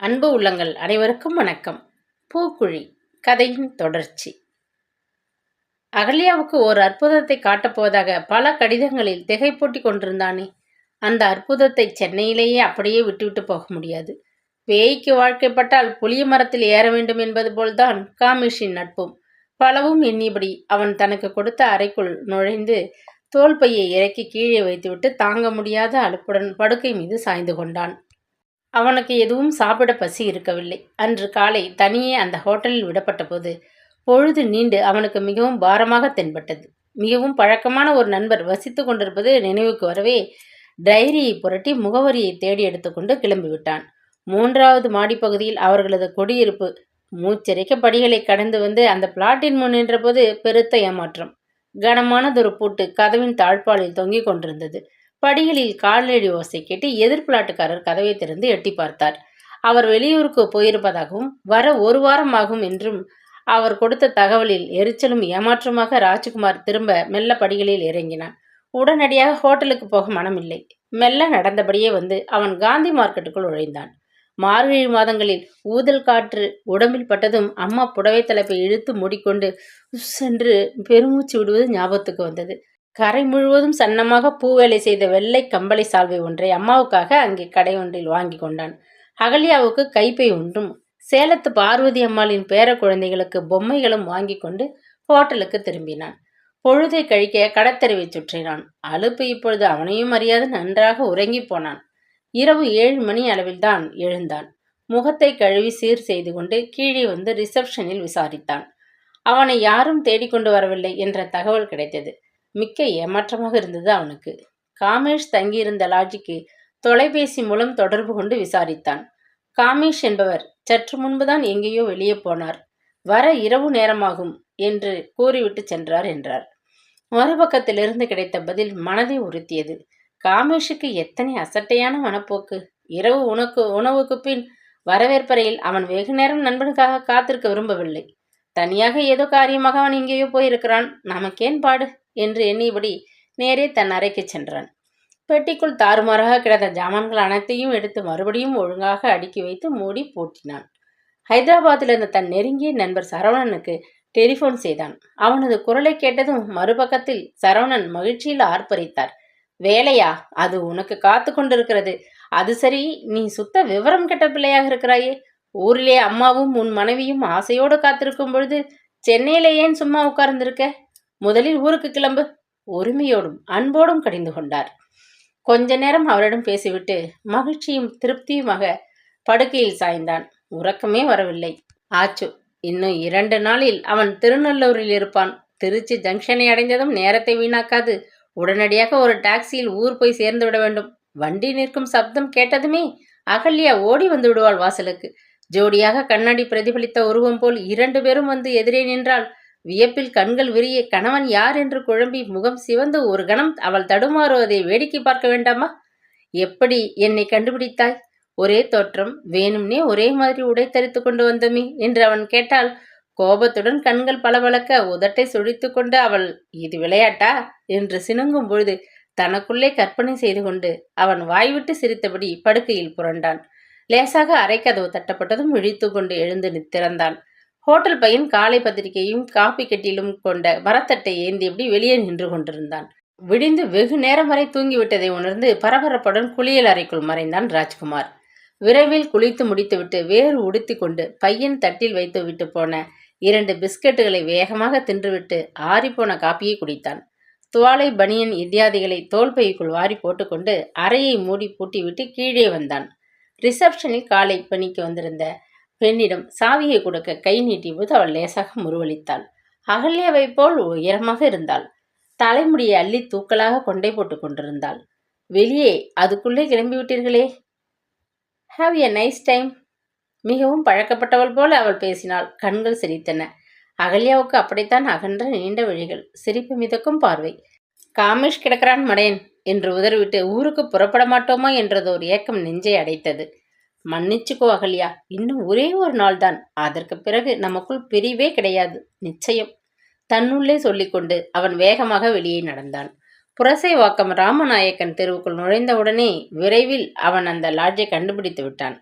அன்பு உள்ளங்கள் அனைவருக்கும் வணக்கம். பூக்குழி கதையின் தொடர்ச்சி. அகல்யாவுக்கு ஒரு அற்புதத்தை காட்டப்போவதாக பல கடிதங்களில் திகைப்பூட்டி கொண்டிருந்தானே, அந்த அற்புதத்தை சென்னையிலேயே அப்படியே விட்டுவிட்டு போக முடியாது. பேய்க்கு வாழ்க்கைப்பட்டால் புளிய மரத்தில் ஏற வேண்டும் என்பது போல்தான் காமேஷின் நட்பும். பலவும் எண்ணியபடி அவன் தனக்கு கொடுத்த அறைக்குள் நுழைந்து தோல் பையை இறக்கி கீழே வைத்துவிட்டு தாங்க முடியாத அலுப்புடன் படுக்கை மீது சாய்ந்து கொண்டான். அவனுக்கு எதுவும் சாப்பிட பசி இருக்கவில்லை. அன்று காலை தனியே அந்த ஹோட்டலில் விடப்பட்ட போது பொழுது நீண்டு அவனுக்கு மிகவும் பாரமாக தென்பட்டது. மிகவும் பழக்கமான ஒரு நண்பர் வசித்து கொண்டிருப்பது நினைவுக்கு வரவே டைரியை புரட்டி முகவரியை தேடி எடுத்துக்கொண்டு கிளம்பிவிட்டான். 3வது மாடிப்பகுதியில் அவர்களது குடியிருப்பு. மூச்சரிக்க படிகளை கடந்து வந்து அந்த பிளாட்டின் முன் நின்றபோது பெருத்த ஏமாற்றம். கனமானதொரு பூட்டு கதவின் தாழ்பாலில் தொங்கிக் கொண்டிருந்தது. படிகளில் காலடி ஓசை கேட்டு எதிர்பிளாட்டுக்காரர் கதவை திறந்து எட்டி பார்த்தார். அவர் வெளியூருக்கு போயிருப்பதாகவும் வர 1 வாரம் ஆகும் என்றும் அவர் கொடுத்த தகவலில் எரிச்சலும் ஏமாற்றமாக ராஜ்குமார் திரும்ப மெல்ல படிகளில் இறங்கினான். உடனடியாக ஹோட்டலுக்கு போக மனமில்லை. மெல்ல நடந்தபடியே வந்து அவன் காந்தி மார்க்கெட்டுக்குள் நுழைந்தான். மார்கழி மாதங்களில் ஊதல் காற்று உடம்பில் பட்டதும் அம்மா புடவை தலைப்பை இழுத்து மூடிக்கொண்டு சென்று பெருமூச்சு விடுவது ஞாபகத்துக்கு வந்தது. கரை முழுவதும் சன்னமாக பூவேலை செய்த வெள்ளை கம்பளி சால்வை ஒன்றை அம்மாவுக்காக அங்கே கடை ஒன்றில் வாங்கி கொண்டான். அகல்யாவுக்கு கைப்பை ஒன்றும் சேலத்து பார்வதி அம்மாளின் பேர குழந்தைகளுக்கு பொம்மைகளும் வாங்கி கொண்டு ஹோட்டலுக்கு திரும்பினான். பொழுதை கழிக்க கடத்தெருவை சுற்றினான். அலுப்பு இப்பொழுது அவனையும் அறியாது நன்றாக உறங்கி போனான். இரவு 7 மணி அளவில்தான் எழுந்தான். முகத்தை கழுவி சீர் செய்து கொண்டு கீழே வந்து ரிசப்ஷனில் விசாரித்தான். அவனை யாரும் தேடிக்கொண்டு வரவில்லை என்ற தகவல் கிடைத்தது. மிக்க ஏமாற்றமாக இருந்தது அவனுக்கு. காமேஷ் தங்கியிருந்த லாட்ஜிக்கு தொலைபேசி மூலம் தொடர்பு கொண்டு விசாரித்தான். காமேஷ் என்பவர் சற்று முன்புதான் எங்கேயோ வெளியே போனார். வர இரவு நேரமாகும் என்று கூறிவிட்டு சென்றார் என்றார். மறுபக்கத்திலிருந்து கிடைத்த பதில் மனதை உறுத்தியது. காமேஷுக்கு எத்தனை அசட்டையான மனப்போக்கு! இரவு உணவுக்கு பின் வரவேற்பறையில் அவன் வெகு நேரம் நண்பனுக்காக காத்திருக்க விரும்பவில்லை. தனியாக ஏதோ காரியமாக அவன் எங்கேயோ போயிருக்கிறான், நமக்கேன் பாடு என்று எண்ணியபடி நேரே தன் அறைக்கு சென்றான். பெட்டிக்குள் தாறுமாறாக கிடந்த ஜாமான்கள் அனைத்தையும் எடுத்து மறுபடியும் ஒழுங்காக அடுக்கி வைத்து மூடி பூட்டினான். ஹைதராபாத்திலிருந்த தன் நெருங்கிய நண்பர் சரவணனுக்கு டெலிபோன் செய்தான். அவனது குரலை கேட்டதும் மறுபக்கத்தில் சரவணன் மகிழ்ச்சியில் ஆர்ப்பரித்தார். வேலையா? அது உனக்கு காத்து கொண்டிருக்கிறது. அது சரி, நீ சுத்த விவரம் கெட்ட பிள்ளையாக இருக்கிறாயே. ஊரிலே அம்மாவும் உன் மனைவியும் ஆசையோடு காத்திருக்கும் பொழுது சென்னையில ஏன் சும்மா உட்கார்ந்திருக்க? முதலில் ஊருக்கு கிளம்பு. உரிமையோடும் அன்போடும் கடிந்து கொண்டார். கொஞ்ச நேரம் அவரிடம் பேசிவிட்டு மகிழ்ச்சியும் திருப்தியுமாக படுக்கையில் சாய்ந்தான். உறக்கமே வரவில்லை. ஆச்சு, இன்னும் 2 நாளில் அவன் திருநெல்லூரில் இருப்பான். திருச்சி ஜங்ஷனை அடைந்ததும் நேரத்தை வீணாக்காது உடனடியாக ஒரு டாக்ஸியில் ஊர் போய் சேர்ந்து விட வேண்டும். வண்டி நிற்கும் சப்தம் கேட்டதுமே அகல்யா ஓடி வந்து விடுவாள் வாசலுக்கு. ஜோடியாக கண்ணாடி பிரதிபலித்த உருவம் போல் 2 பேரும் வந்து எதிரே நின்றாள். வியப்பில் கண்கள் விரிய கணவன் யார் என்று குழம்பி முகம் சிவந்து ஒரு கணம் அவள் தடுமாறுவதை வேடிக்கை பார்க்க வேண்டாமா? எப்படி என்னை கண்டுபிடித்தாய்? ஒரே தோற்றம், வேணும்னே ஒரே மாதிரி உடை தரித்து கொண்டு வந்தோமே என்று அவன் கேட்டால் கோபத்துடன் கண்கள் பளபளக்க உதட்டை சுழித்து கொண்டு அவள் இது விளையாட்டா என்று சினுங்கும் பொழுது தனக்குள்ளே கற்பனை செய்து கொண்டு அவன் வாய்விட்டு சிரித்தபடி படுக்கையில் புரண்டான். லேசாக அரைக்கதவு தட்டப்பட்டதும் இழித்து கொண்டு எழுந்து திறந்தான். ஹோட்டல் பையன் காலை பத்திரிகையும் காப்பி கெட்டிலும் கொண்ட மரத்தட்டை ஏந்தியபடி வெளியே நின்று கொண்டிருந்தான். விடிந்து வெகு நேரம் வரை தூங்கிவிட்டதை உணர்ந்து பரபரப்புடன் குளியல் அறைக்குள் மறைந்தான் ராஜ்குமார். விரைவில் குளித்து முடித்துவிட்டு வேறு உடுத்தி கொண்டு பையன் தட்டில் வைத்து விட்டு போன 2 பிஸ்கட்டுகளை வேகமாக தின்றுவிட்டு ஆறிப்போன காப்பியை குடித்தான். துவாலை, பனியன் இத்தியாதிகளை தோல் பைக்குள் வாரி போட்டுக்கொண்டு அறையை மூடி பூட்டிவிட்டு கீழே வந்தான். ரிசப்ஷனில் காலை பணிக்கு வந்திருந்த பெண்ணிடம் சாவியை கொடுக்க கை நீட்டிய போது அவள் லேசாக முருவளித்தாள். அகல்யாவை போல் உயரமாக இருந்தாள். தலைமுடியை அள்ளி தூக்கலாக கொண்டை போட்டு கொண்டிருந்தாள். வெளியே அதுக்குள்ளே கிளம்பிவிட்டீர்களே, ஹாவ் எ நைஸ் டைம். மிகவும் பழக்கப்பட்டவள் போல அவள் பேசினாள். கண்கள் சிரித்தன. அகல்யாவுக்கு அப்படித்தான் அகன்ற நீண்ட விழிகள், சிரிப்பு மிதக்கும் பார்வை. காமேஷ் கிடக்கிறான் மடையன் என்று உதறிவிட்டு ஊருக்கு புறப்பட மாட்டோமா என்றதோர் ஏக்கம் நெஞ்சை அடைத்தது. மன்னிச்சுக்கோ அகல்யா, இன்னும் ஒரே ஒரு நாள் தான். அதற்கு பிறகு நமக்குள் பிரிவே கிடையாது, நிச்சயம். தன்னுள்ளே சொல்லிக்கொண்டு அவன் வேகமாக வெளியே நடந்தான். புரசைவாக்கம் ராமநாயக்கன் தெருவுக்குள் நுழைந்தவுடனே விரைவில் அவன் அந்த லாட்ஜை கண்டுபிடித்து விட்டான்.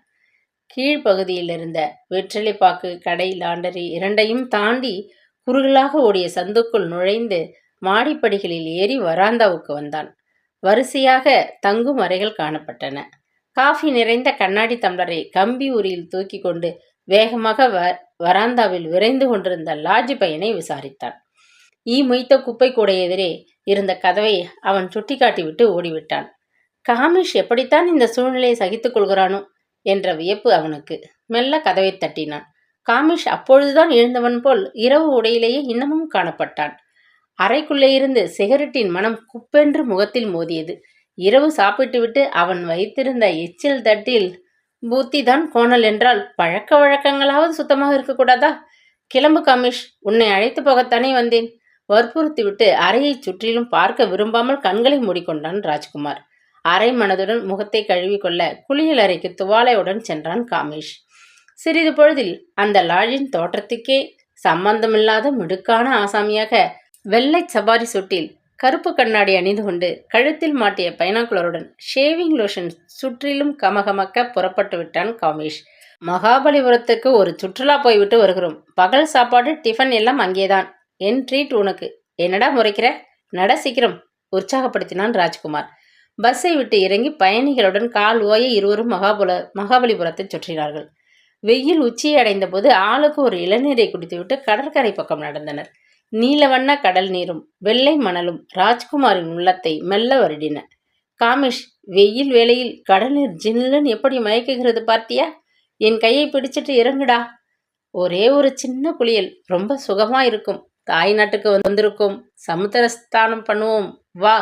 கீழ்ப்பகுதியில் இருந்த வெற்றிலைப்பாக்கு கடை லாண்டரி இரண்டையும் தாண்டி குறுகலாக ஓடிய சந்துக்குள் நுழைந்து மாடிப்படிகளில் ஏறி வராந்தாவுக்கு வந்தான். வரிசையாக தங்கும் அறைகள் காணப்பட்டன. காஃபி நிறைந்த கண்ணாடி தம்ளரை கம்பி உரியில் தூக்கி கொண்டு வேகமாக வராந்தாவில் விரைந்து கொண்டிருந்த லாட்ஜ் பையனை விசாரித்தான். ஈ மொய்த்த குப்பை கூட எதிரே இருந்த கதவை அவன் சுட்டிக்காட்டிவிட்டு ஓடிவிட்டான். காமிஷ் எப்படித்தான் இந்த சூழ்நிலையை சகித்துக் கொள்கிறானோ என்ற வியப்பு அவனுக்கு. மெல்ல கதவை தட்டினான். காமிஷ் அப்பொழுதுதான் எழுந்தவன் போல் இரவு உடையிலேயே இன்னமும் காணப்பட்டான். அறைக்குள்ளே இருந்து சிகரெட்டின் மனம் குப்பென்று முகத்தில் மோதியது. இரவு சாப்பிட்டுவிட்டு அவன் வைத்திருந்த எச்சில் தட்டில் பூத்திதான் கோணல் என்றால் பழக்க வழக்கங்களாவது சுத்தமாக இருக்கக்கூடாதா? கிளம்பு காமிஷ், உன்னை அழைத்து போகத்தானே வந்தேன். வற்புறுத்திவிட்டு அறையை சுற்றிலும் பார்க்க விரும்பாமல் கண்களை மூடிக்கொண்டான் ராஜ்குமார். அரை மனதுடன் முகத்தை கழுவிக்கொள்ள குளியல் அறைக்கு துவாலையுடன் சென்றான் காமிஷ். சிறிது பொழுதில் அந்த லாட்ஜின் தோற்றத்துக்கே சம்பந்தமில்லாத மிடுக்கான ஆசாமியாக வெள்ளை சபாரி சுட்டில் கருப்பு கண்ணாடி அணிந்து கொண்டு கழுத்தில் மாட்டிய பைனாக்குலருடன் ஷேவிங் லோஷன் சுற்றிலும் கமகமக்க புறப்பட்டு விட்டான் காமிஷ். மகாபலிபுரத்துக்கு ஒரு சுற்றுலா போய்விட்டு வருகிறோம். பகல் சாப்பாடு டிஃபன் எல்லாம் அங்கேதான். என் ட்ரீட் உனக்கு. என்னடா முறைக்கிற? நட சீக்கிரம், உற்சாகப்படுத்தினான் ராஜ்குமார். பஸ்ஸை விட்டு இறங்கி பயணிகளுடன் கால் ஓய இருவரும் மகாபலிபுரத்தை சுற்றினார்கள். வெயில் உச்சியை அடைந்த போது ஆளுக்கு ஒரு இளநீரை குடித்துவிட்டு கடற்கரை பக்கம் நடந்தனர். நீலவண்ண கடல் நீரும் வெள்ளை மணலும் ராஜ்குமாரின் உள்ளத்தை மெல்ல வருடின. காமிஷ், வெயில் வேளையில் கடல் நீர் ஜில்லுன்னு எப்படி மயக்குகிறது பார்த்தியா? என் கையை பிடிச்சிட்டு இறங்குடா. ஒரே ஒரு சின்ன குளியல், ரொம்ப சுகமா இருக்கும். தாய் நாட்டுக்கு வந்திருக்கோம், சமுத்திர ஸ்தானம் பண்ணுவோம், வா.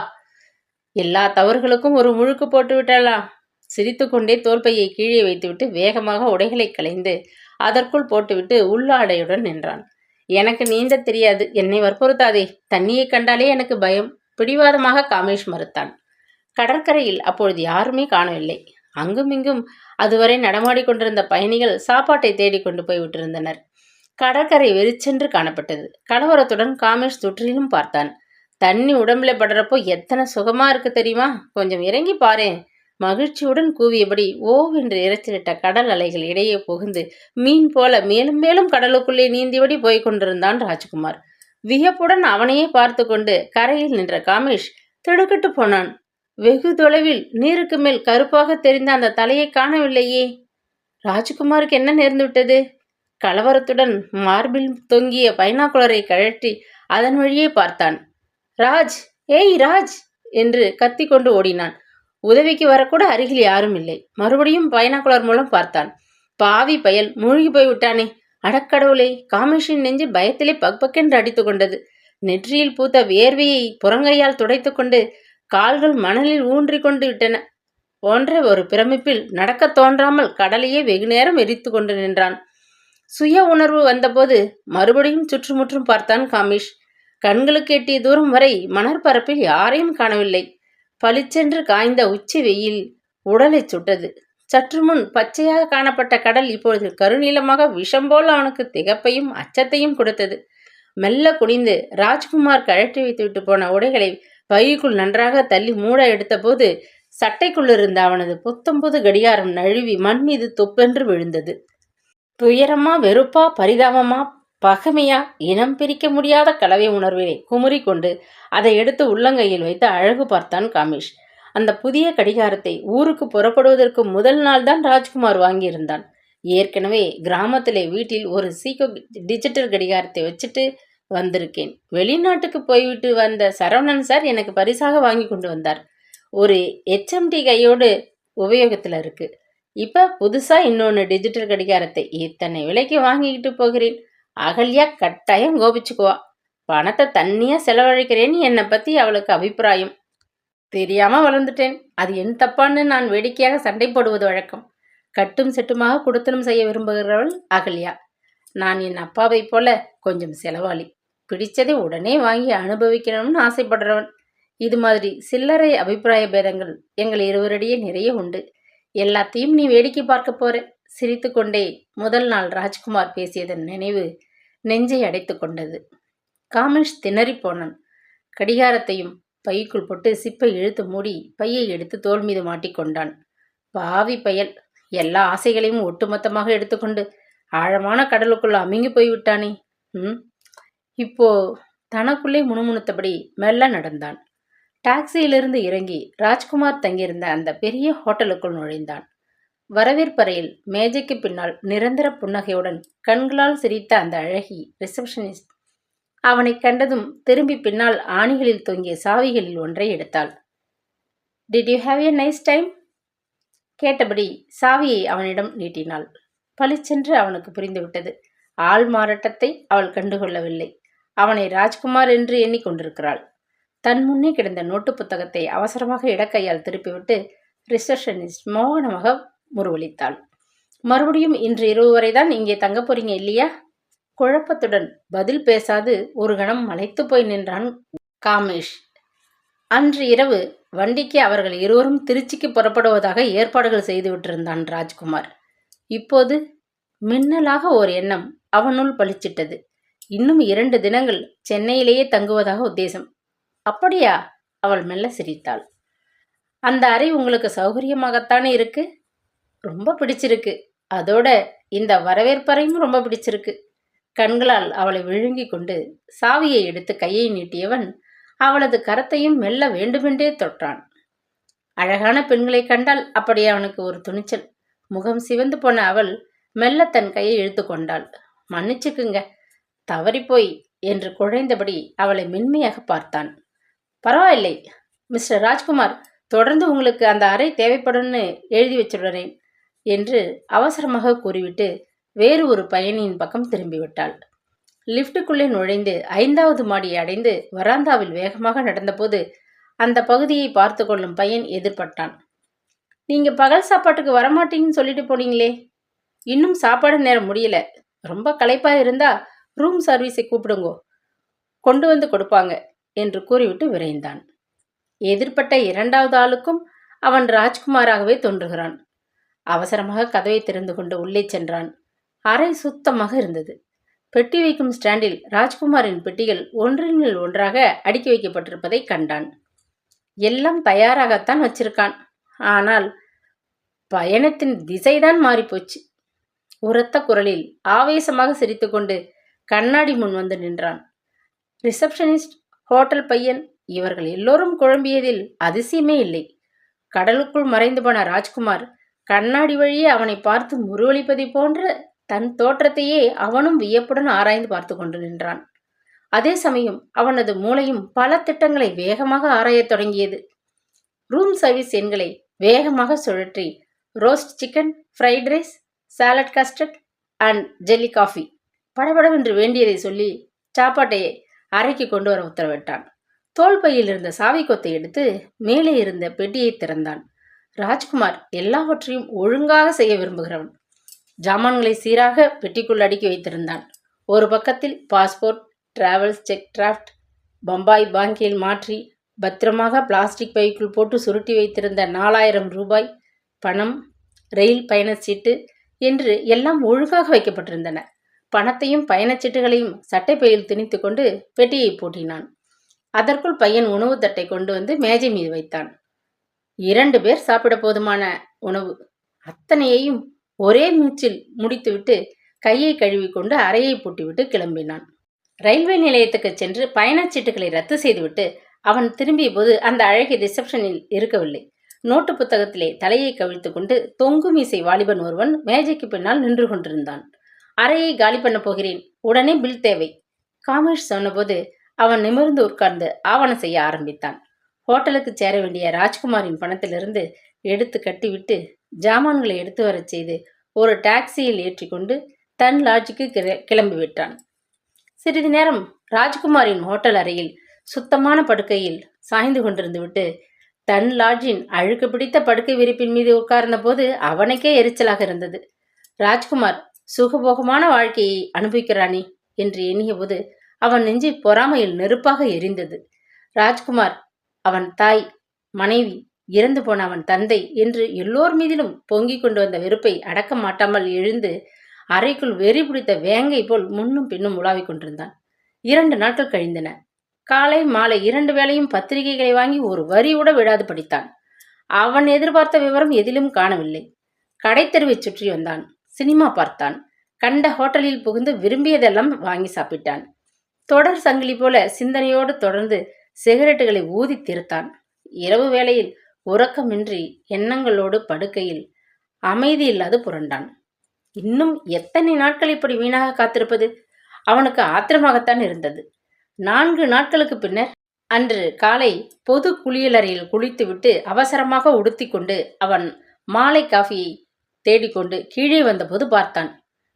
எல்லா தவறுகளுக்கும் ஒரு முழுக்கு போட்டு விட்டலாம். சிரித்து கொண்டே தோல்பையை கீழே வைத்துவிட்டு வேகமாக உடைகளை களைந்து அதற்குள் போட்டுவிட்டு உள்ளாடையுடன் நின்றான். எனக்கு நீந்த தெரியாது, என்னை வற்புறுத்தாதே. தண்ணியை கண்டாலே எனக்கு பயம், பிடிவாதமாக காமேஷ் மறுத்தான். கடற்கரையில் அப்பொழுது யாருமே காணவில்லை. அங்குமிங்கும் அதுவரை நடமாடிக்கொண்டிருந்த பயணிகள் சாப்பாட்டை தேடி கொண்டு போய் விட்டிருந்தனர். கடற்கரை வெறிச்சென்று காணப்பட்டது. கலவரத்துடன் காமேஷ் சுற்றிலும் பார்த்தான். தண்ணி உடம்புல படுறப்போ எத்தனை சுகமா இருக்கு தெரியுமா? கொஞ்சம் இறங்கி பாரேன். மகிழ்ச்சியுடன் கூவியபடி ஓவென்று இறைச்சலிட்ட கடல் அலைகள் இடையே புகுந்து மீன் போல மேலும் மேலும் கடலுக்குள்ளே நீந்தியபடி போய்கொண்டிருந்தான் ராஜ்குமார். வியப்புடன் அவனையே பார்த்து கொண்டு கரையில் நின்ற காமேஷ் திடுக்கிட்டு போனான். வெகு தொலைவில் நீருக்கு மேல் கருப்பாக தெரிந்த அந்த தலையை காணவில்லையே. ராஜ்குமாருக்கு என்ன நேர்ந்து விட்டது? கலவரத்துடன் மார்பில் தொங்கிய பைனாக்குலரை கழற்றி அதன் வழியே பார்த்தான். ராஜ், ஏய் ராஜ் என்று கத்திக்கொண்டு ஓடினான். உதவிக்கு வரக்கூட அருகில் யாரும் இல்லை. மறுபடியும் பைனாக்குலர் மூலம் பார்த்தான். பாவி பயல், மூழ்கி போய் விட்டானே. அடக்கடவுளே! காமேஷின் நெஞ்சு பயத்திலே பக்பக்கென்று அடித்து கொண்டது. நெற்றியில் பூத்த வேர்வையை புறங்கையால் துடைத்து கொண்டு கால்கள் மணலில் ஊன்றி கொண்டு விட்டன போன்ற ஒரு பிரமிப்பில் நடக்க தோன்றாமல் கடலையே வெகுநேரம் எரித்து கொண்டு நின்றான். சுய உணர்வு வந்தபோது மறுபடியும் சுற்றுமுற்றும் பார்த்தான் காமேஷ். கண்களுக்கு எட்டிய தூரம் வரை மணற்பரப்பில் யாரையும் காணவில்லை. பளிச்சென்று காய்ந்த உச்சி வெயில் உடலை சுட்டது. சற்று முன் பச்சையாக காணப்பட்ட கடல் இப்பொழுது கருநீளமாக விஷம் போல் அவனுக்கு திகப்பையும் அச்சத்தையும் கொடுத்தது. மெல்ல குனிந்து ராஜ்குமார் கழற்றி வைத்துவிட்டு போன உடைகளை பைக்குள் நன்றாக தள்ளி மூட எடுத்தபோது சட்டைக்குள்ளிருந்த அவனது புத்தம்புது கடிகாரம் நழுவி மண் மீது தொப்பென்று விழுந்தது. துயரமா, வெறுப்பா, பரிதாபமா, பகைமையா, இனம் பிரிக்க முடியாத கலவை உணர்விலே குமுறி கொண்டு அதை எடுத்து உள்ளங்கையில் வைத்து அழகு பார்த்தான் காமேஷ். அந்த புதிய கடிகாரத்தை ஊருக்கு புறப்படுவதற்கு முதல் நாள் தான் ராஜ்குமார் வாங்கியிருந்தான். ஏற்கனவே கிராமத்திலே வீட்டில் ஒரு சீக்கோ டிஜிட்டல் கடிகாரத்தை வச்சுட்டு வந்திருக்கேன். வெளிநாட்டுக்கு போய்விட்டு வந்த சரவணன் சார் எனக்கு பரிசாக வாங்கி கொண்டு வந்தார். ஒரு HMT கையோடு உபயோகத்தில் இருக்கு. இப்போ புதுசாக இன்னொன்று டிஜிட்டல் கடிகாரத்தை இத்தனை விலைக்கு வாங்கிக்கிட்டு போகிறேன். அகல்யா கட்டாயம் கோபிச்சுக்குவா. பணத்தை தண்ணியாக செலவழிக்கிறேன்னு என்னை பற்றி அவளுக்கு அபிப்பிராயம். தெரியாமல் வளர்ந்துட்டேன், அது என் தப்பான்னு நான் வேடிக்கையாக சண்டை போடுவது வழக்கம். கட்டும் செட்டுமாக குடுத்தனம் செய்ய விரும்புகிறவள் அகல்யா. நான் என் அப்பாவை போல கொஞ்சம் செலவாளி. பிடிச்சதை உடனே வாங்கி அனுபவிக்கணும்னு ஆசைப்படுறவன். இது மாதிரி சில்லறை அபிப்பிராய பேதங்கள் எங்கள் இருவரிடையே நிறைய உண்டு. எல்லாத்தையும் நீ வேடிக்கை பார்க்க போற. சிரித்து கொண்டே முதல் நாள் ராஜ்குமார் பேசியதன் நினைவு நெஞ்சை அடைத்து கொண்டது. காமேஷ் திணறி போனான். கடிகாரத்தையும் பைக்குள் போட்டு சிப்பை இழுத்து மூடி பையை எடுத்து தோல் மீது மாட்டிக்கொண்டான். பாவி பயல், எல்லா ஆசைகளையும் ஒட்டுமொத்தமாக எடுத்துக்கொண்டு ஆழமான கடலுக்குள்ள அமுங்கி போய்விட்டானே. இப்போ தனக்குள்ளே முணுமுணுத்தபடி மெல்ல நடந்தான். டாக்ஸியிலிருந்து இறங்கி ராஜ்குமார் தங்கியிருந்த அந்த பெரிய ஹோட்டலுக்குள் நுழைந்தான். வரவேற்பறையில் மேஜைக்கு பின்னால் நிரந்தர புன்னகையுடன் கண்களால் சிரித்த அந்த அழகி ரிசப்ஷனிஸ்ட் அவனை கண்டதும் திரும்பி பின்னால் ஆணிகளில் தொங்கிய சாவிகளில் ஒன்றை எடுத்தாள். Did you have a nice time? கேட்டபடி சாவியை அவனிடம் நீட்டினாள். பளிச்சென்று அவனுக்கு புரிந்துவிட்டது. ஆள் மாறாட்டத்தை அவள் கண்டுகொள்ளவில்லை. அவனை ராஜ்குமார் என்று எண்ணிக்கொண்டிருக்கிறாள். தன் முன்னே கிடந்த நோட்டு புத்தகத்தை அவசரமாக இடக்கையால் திருப்பிவிட்டு ரிசப்ஷனிஸ்ட் மோகனமாக முறுவலித்தாள். மறுபடியும் இன்று இரவு வரைதான் இங்கே தங்க போறீங்க இல்லையா? குழப்பத்துடன் பதில் பேசாது ஒரு கணம் மலைத்து போய் நின்றான் காமேஷ். அன்று இரவு வண்டிக்கு அவர்கள் இருவரும் திருச்சிக்கு புறப்படுவதாக ஏற்பாடுகள் செய்துவிட்டிருந்தான் ராஜ்குமார். இப்போது மின்னலாக ஓர் எண்ணம் அவனுள் பளிச்சிட்டது. இன்னும் 2 தினங்கள் சென்னையிலேயே தங்குவதாக உத்தேசம். அப்படியா? அவள் மெல்ல சிரித்தாள். அந்த அறை உங்களுக்கு சௌகரியமாகத்தானே இருக்கு? ரொம்ப பிடிச்சிருக்கு. அதோட இந்த வரவேற்பறையும் ரொம்ப பிடிச்சிருக்கு. கண்களால் அவளை விழுங்கி கொண்டு சாவியை எடுத்து கையை நீட்டியவன் அவளது கரத்தையும் மெல்ல வேண்டுமென்றே தொட்டான். அழகான பெண்களை கண்டால் அப்படி அவனுக்கு ஒரு துணிச்சல். முகம் சிவந்து போன அவள் மெல்ல தன் கையை இழுத்து கொண்டாள். மன்னிச்சுக்குங்க, தவறிப்போய் என்று குழைந்தபடி அவளை மென்மையாக பார்த்தான். பரவாயில்லை மிஸ்டர் ராஜ்குமார், தொடர்ந்து உங்களுக்கு அந்த அறை தேவைப்படும்னு எழுதி வச்சுடுறேன் என்று அவசரமாக கூறிவிட்டு வேறு ஒரு பயணியின் பக்கம் திரும்பிவிட்டாள். லிப்டுக்குள்ளே நுழைந்து 5வது மாடியை அடைந்து வராந்தாவில் வேகமாக நடந்தபோது அந்த பகுதியை பார்த்து கொள்ளும் பையன் எதிர்பட்டான். நீங்க பகல் சாப்பாட்டுக்கு வரமாட்டீங்கன்னு சொல்லிட்டு போனீங்களே, இன்னும் சாப்பாடு நேரம் முடியல. ரொம்ப களைப்பா இருந்தா ரூம் சர்வீஸை கூப்பிடுங்கோ, கொண்டு வந்து கொடுப்பாங்க என்று கூறிவிட்டு விரைந்தான். எதிர்பட்ட 2வது ஆளுக்கும் அவன் ராஜ்குமாராகவே தோன்றுகிறான். அவசரமாக கதவை திறந்து கொண்டு உள்ளே சென்றான். அறை சுத்தமாக இருந்தது. பெட்டி வைக்கும் ஸ்டாண்டில் ராஜ்குமாரின் பெட்டிகள் ஒன்றின் மேல் ஒன்றாக அடுக்கி வைக்கப்பட்டிருப்பதை கண்டான். எல்லாம் தயாராகத்தான் வச்சிருக்கான். ஆனால் பயணத்தின் திசைதான் மாறிப்போச்சு. உரத்த குரலில் ஆவேசமாக சிரித்துக்கொண்டு கண்ணாடி முன் வந்து நின்றான். ரிசப்ஷனிஸ்ட், ஹோட்டல் பையன், இவர்கள் எல்லோரும் குழம்பியதில் அதிசயமே இல்லை. கடலுக்குள் மறைந்து போன ராஜ்குமார் கண்ணாடி வழியே அவனை பார்த்து முறுவலிப்பதை போன்ற தன் தோற்றத்தையே அவனும் வியப்புடன் ஆராய்ந்து பார்த்து கொண்டு நின்றான். அதே சமயம் அவனது மூளையும் பல திட்டங்களை வேகமாக ஆராயத் தொடங்கியது. ரூம் சர்வீஸ் எண்களை வேகமாக சுழற்றி roast chicken, fried rice, salad custard and jelly coffee படபடவென்று வேண்டியதை சொல்லி சாப்பாட்டையை அறைக்கு கொண்டு வர உத்தரவிட்டான். தோள்பையில் இருந்த சாவி கொத்தை எடுத்து மேலே இருந்த பெட்டியை திறந்தான். ராஜ்குமார் எல்லாவற்றையும் ஒழுங்காக செய்ய விரும்புகிறவன். ஜாமான்களை சீராக பெட்டிக்குள் அடுக்கி வைத்திருந்தான். ஒரு பக்கத்தில் passport, travels check draft, Bombay பாங்கில் மாற்றி பத்திரமாக பிளாஸ்டிக் பைக்குள் போட்டு சுருட்டி வைத்திருந்த 4000 ரூபாய் பணம், ரயில் பயணச்சீட்டு என்று எல்லாம் ஒழுங்காக வைக்கப்பட்டிருந்தன. பணத்தையும் பயணச்சீட்டுகளையும் சட்டைப்பையில் திணித்து கொண்டு பெட்டியை பூட்டினான். அதற்குள் பையன் உணவு தட்டை கொண்டு வந்து மேஜை மீது வைத்தான். 2 பேர் சாப்பிட போதுமான உணவு. அத்தனையையும் ஒரே மூச்சில் முடித்துவிட்டு கையை கழுவிக்கொண்டு அறையை பூட்டிவிட்டு கிளம்பினான். ரயில்வே நிலையத்துக்கு சென்று பயணச்சீட்டுகளை ரத்து செய்துவிட்டு அவன் திரும்பிய போது அந்த அழகி ரிசப்ஷனில் இருக்கவில்லை. நோட்டு புத்தகத்திலே தலையை கவிழ்த்து கொண்டு தொங்கு மீசை வாலிபன் ஒருவன் மேஜைக்கு பின்னால் நின்று கொண்டிருந்தான். அறையை காலி பண்ண போகிறேன், உடனே பில் தேவை. காமேஷ் சொன்னபோது அவன் நிமிர்ந்து உட்கார்ந்து ஆவணம் செய்ய ஆரம்பித்தான். ஹோட்டலுக்கு சேர வேண்டிய ராஜ்குமாரின் பணத்திலிருந்து எடுத்து கட்டிவிட்டு ஜாமான்களை எடுத்து வரச் செய்து ஒரு டாக்ஸியில் ஏற்றிக்கொண்டு தன் லாட்ஜுக்கு கிளம்பிவிட்டான். சிறிது நேரம் ராஜ்குமாரின் ஹோட்டல் அறையில் சுத்தமான படுக்கையில் சாய்ந்து கொண்டிருந்து விட்டு தன் லாட்ஜின் அழுக்கு பிடித்த படுக்கை விரிப்பின் மீது உட்கார்ந்த போது அவனுக்கே எரிச்சலாக இருந்தது. ராஜ்குமார் சுகபோகமான வாழ்க்கையை அனுபவிக்கிறானே என்று எண்ணிய போது அவன் நெஞ்சில் பொறாமையில் நெருப்பாக எரிந்தது. ராஜ்குமார், அவன் தாய், மனைவி, இறந்து போன அவன் தந்தை என்று எல்லோர் மீதிலும் பொங்கிக் கொண்டு வந்த வெறுப்பை அடக்க மாட்டாமல் எழுந்து அறைக்குள் வெறி பிடித்த வேங்கை போல் முன்னும் பின்னும் உலாவிக் கொண்டிருந்தான். 2 நாட்கள் கழிந்தன. காலை மாலை 2 வேளையும் பத்திரிகைகளை வாங்கி ஒரு வரி கூட விடாது படித்தான். அவன் எதிர்பார்த்த விவரம் எதிலும் காணவில்லை. கடைத்தெருவை சுற்றி வந்தான். சினிமா பார்த்தான். கண்ட ஹோட்டலில் புகுந்து விரும்பியதெல்லாம் வாங்கி சாப்பிட்டான். தொடர் சங்கிலி போல சிந்தனையோடு தொடர்ந்து சிகரெட்டுகளை ஊதி தீர்த்தான். இரவு வேளையில் உறக்கமின்றி எண்ணங்களோடு படுக்கையில் அமைதி இல்லாது புரண்டான். இன்னும் எத்தனை நாட்கள் இப்படி வீணாக காத்திருப்பது? அவனுக்கு ஆத்திரமாகத்தான் இருந்தது. 4 நாட்களுக்கு பின்னர் அன்று காலை பொது குளியலறையில் குளித்துவிட்டு அவசரமாக உடுத்தி கொண்டு அவன் மாலை காஃபியை தேடிக்கொண்டு கீழே வந்தபோது பார்த்தான்.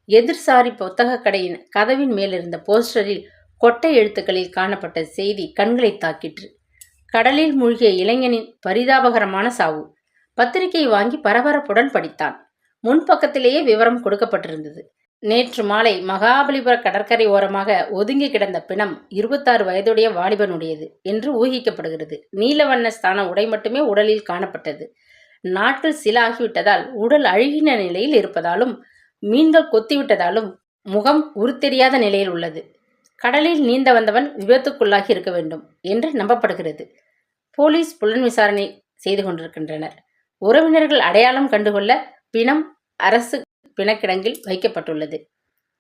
எதிர்சாரி புத்தக கடையின் கதவின் மேலிருந்த போஸ்டரில் கொட்டை எழுத்துக்களில் காணப்பட்ட செய்தி கண்களை தாக்கிற்று. கடலில் மூழ்கிய இளைஞனின் பரிதாபகரமான சாவு. பத்திரிகையை வாங்கி பரபரப்புடன் படித்தான். முன்பக்கத்திலேயே விவரம் கொடுக்கப்பட்டிருந்தது. நேற்று மாலை மகாபலிபுர கடற்கரை ஓரமாக ஒதுங்கி கிடந்த பிணம் 26 வயதுடைய வாலிபனுடையது என்று ஊகிக்கப்படுகிறது. நீலவண்ண ஸ்தான உடை மட்டுமே உடலில் காணப்பட்டது. நாட்கள் சில ஆகிவிட்டதால் உடல் அழுகின நிலையில் இருப்பதாலும் மீன்கள் கொத்திவிட்டதாலும் முகம் உருத்தெரியாத நிலையில் உள்ளது. கடலில் நீந்த வந்தவன் விபத்துக்குள்ளாகி இருக்க வேண்டும் என்று நம்பப்படுகிறது. போலீஸ் புலன் விசாரணை செய்து கொண்டிருக்கின்றனர். உறவினர்கள் அடையாளம் கண்டுகொள்ள பிணம் அரசு பிணக்கிடங்கில் வைக்கப்பட்டுள்ளது.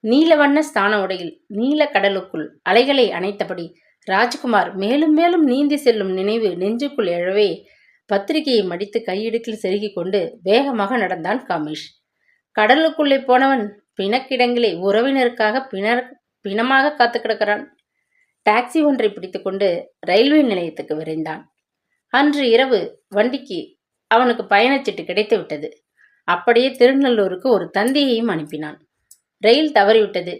நீலவண்ண ஸ்தான உடையில் நீல கடலுக்குள் அலைகளை அணைத்தபடி ராஜ்குமார் மேலும் மேலும் நீந்தி செல்லும் நினைவு நெஞ்சுக்குள் எழவே பத்திரிகையை மடித்து கையிடுக்கில் செருகிக் கொண்டு வேகமாக நடந்தான் காமேஷ். கடலுக்குள்ளே போனவன் பிணக்கிடங்கிலே உறவினருக்காக பிணமாக காத்து கிடக்கிறான். டாக்ஸி ஒன்றை பிடித்துக்கொண்டு ரயில்வே நிலையத்துக்கு விரைந்தான். அன்று இரவு வண்டிக்கு அவனுக்கு பயணச்சீட்டு கிடைத்து விட்டது. அப்படியே திருநெல்லூருக்கு ஒரு தந்தியையும் அனுப்பினான். ரயில் தவறிவிட்டது.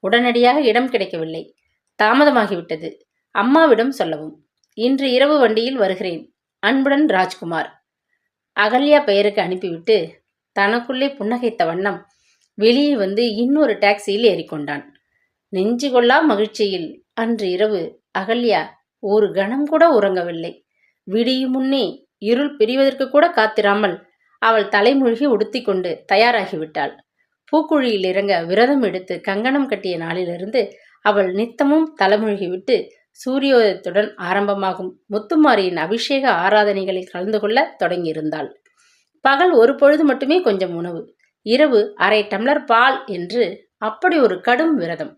உடனடியாக இடம் கிடைக்கவில்லை. தாமதமாகிவிட்டது. அம்மாவிடம் சொல்லவும். இன்று இரவு வண்டியில் வருகிறேன். அன்புடன் ராஜ்குமார். அகல்யா பெயருக்கு அனுப்பிவிட்டு தனக்குள்ளே புன்னகைத்த வண்ணம் வெளியே வந்து இன்னொரு டாக்ஸியில் ஏறிக்கொண்டான். நெஞ்சு கொள்ளா மகிழ்ச்சியில் அன்று இரவு அகல்யா ஒரு கணம் கூட உறங்கவில்லை. விடியும் முன்னே இருள் பிரிவதற்கு கூட காத்திராமல் அவள் தலைமூழ்கி உடுத்தி கொண்டு தயாராகிவிட்டாள். பூக்குழியில் இறங்க விரதம் எடுத்து கங்கணம் கட்டிய நாளிலிருந்து அவள் நித்தமும் தலைமூழ்கிவிட்டு சூரியோதயத்துடன் ஆரம்பமாகும் முத்துமாரியின் அபிஷேக ஆராதனைகளில் கலந்து கொள்ள தொடங்கியிருந்தாள். பகல் ஒரு பொழுது மட்டுமே கொஞ்சம் உணவு, இரவு அரை டம்ளர் பால் என்று அப்படி ஒரு கடும் விரதம்.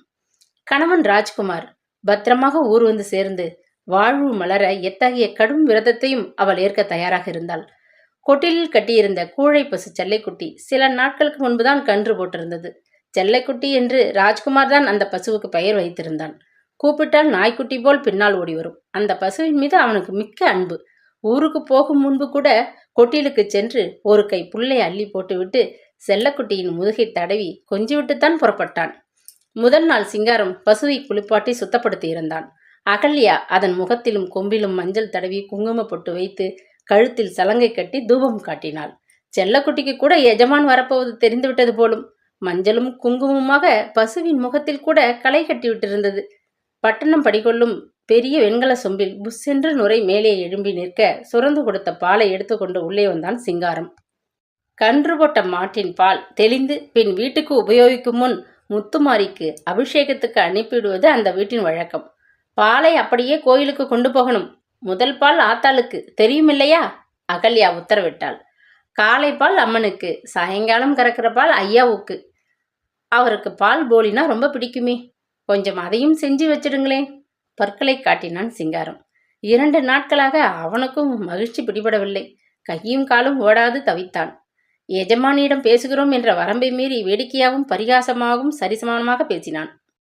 கணவன் ராஜ்குமார் பத்திரமாக ஊர் வந்து சேர்ந்து வாழ்வு மலர எத்தகைய கடும் விரதத்தையும் அவள் ஏற்க தயாராக இருந்தாள். கொட்டிலில் கட்டியிருந்த கூழை பசு செல்லைக்குட்டி சில நாட்களுக்கு முன்புதான் கன்று போட்டிருந்தது. செல்லைக்குட்டி என்று ராஜ்குமார் தான் அந்த பசுவுக்கு பெயர் வைத்திருந்தான். கூப்பிட்டால் நாய்க்குட்டி போல் பின்னால் ஓடி வரும். அந்த பசுவின் மீது அவனுக்கு மிக்க அன்பு. ஊருக்கு போகும் முன்பு கூட கொட்டிலுக்கு சென்று ஒரு கை புல்லை அள்ளி போட்டுவிட்டு செல்லக்குட்டியின் முதுகை தடவி கொஞ்சிவிட்டுத்தான் புறப்பட்டான். முதல் நாள் சிங்காரம் பசுவை குளிப்பாட்டி சுத்தப்படுத்தி இருந்தான். அகல்யா அதன் முகத்திலும் கொம்பிலும் மஞ்சள் தடவி குங்கும பொட்டு வைத்து கழுத்தில் சலங்கை கட்டி தூபம் காட்டினாள். செல்லக்குட்டிக்கு கூட எஜமான் வரப்போவது தெரிந்துவிட்டது போலும். மஞ்சளும் குங்குமமாக பசுவின் முகத்தில் கூட களை கட்டிவிட்டிருந்தது. பட்டணம் படிகொள்ளும் பெரிய வெண்கல சொம்பில் புஷ்சென்று நுரை மேலே எழும்பி நிற்க சுரந்து கொடுத்த பாலை எடுத்துக்கொண்டு உள்ளே வந்தான் சிங்காரம். கன்று போட்ட மாட்டின் பால் தெளிந்து பின் வீட்டுக்கு உபயோகிக்கும் முன் முத்துமாரிக்கு அபிஷேகத்துக்கு அனுப்பிவிடுவது அந்த வீட்டின் வழக்கம். பாலை அப்படியே கோயிலுக்கு கொண்டு போகணும். முதல் பால் ஆத்தாளுக்கு தெரியுமில்லையா? அகல்யா உத்தரவிட்டாள். காலை பால் அம்மனுக்கு, சாயங்காலம் கறக்கிற பால் ஐயாவுக்கு. அவருக்கு பால் போலினா ரொம்ப பிடிக்குமே, கொஞ்சம் அதையும் செஞ்சு வச்சிடுங்களேன். பற்களை காட்டினான் சிங்காரம். 2 நாட்களாக அவனுக்கும் மகிழ்ச்சி பிடிபடவில்லை. கையும் காலும் ஓடாது தவித்தான். எஜமானியிடம் பேசுகிறோம் என்ற வரம்பை மீறி வேடிக்கையாகவும் பரிகாசமாகவும் சரிசமானமாக பேசினான்.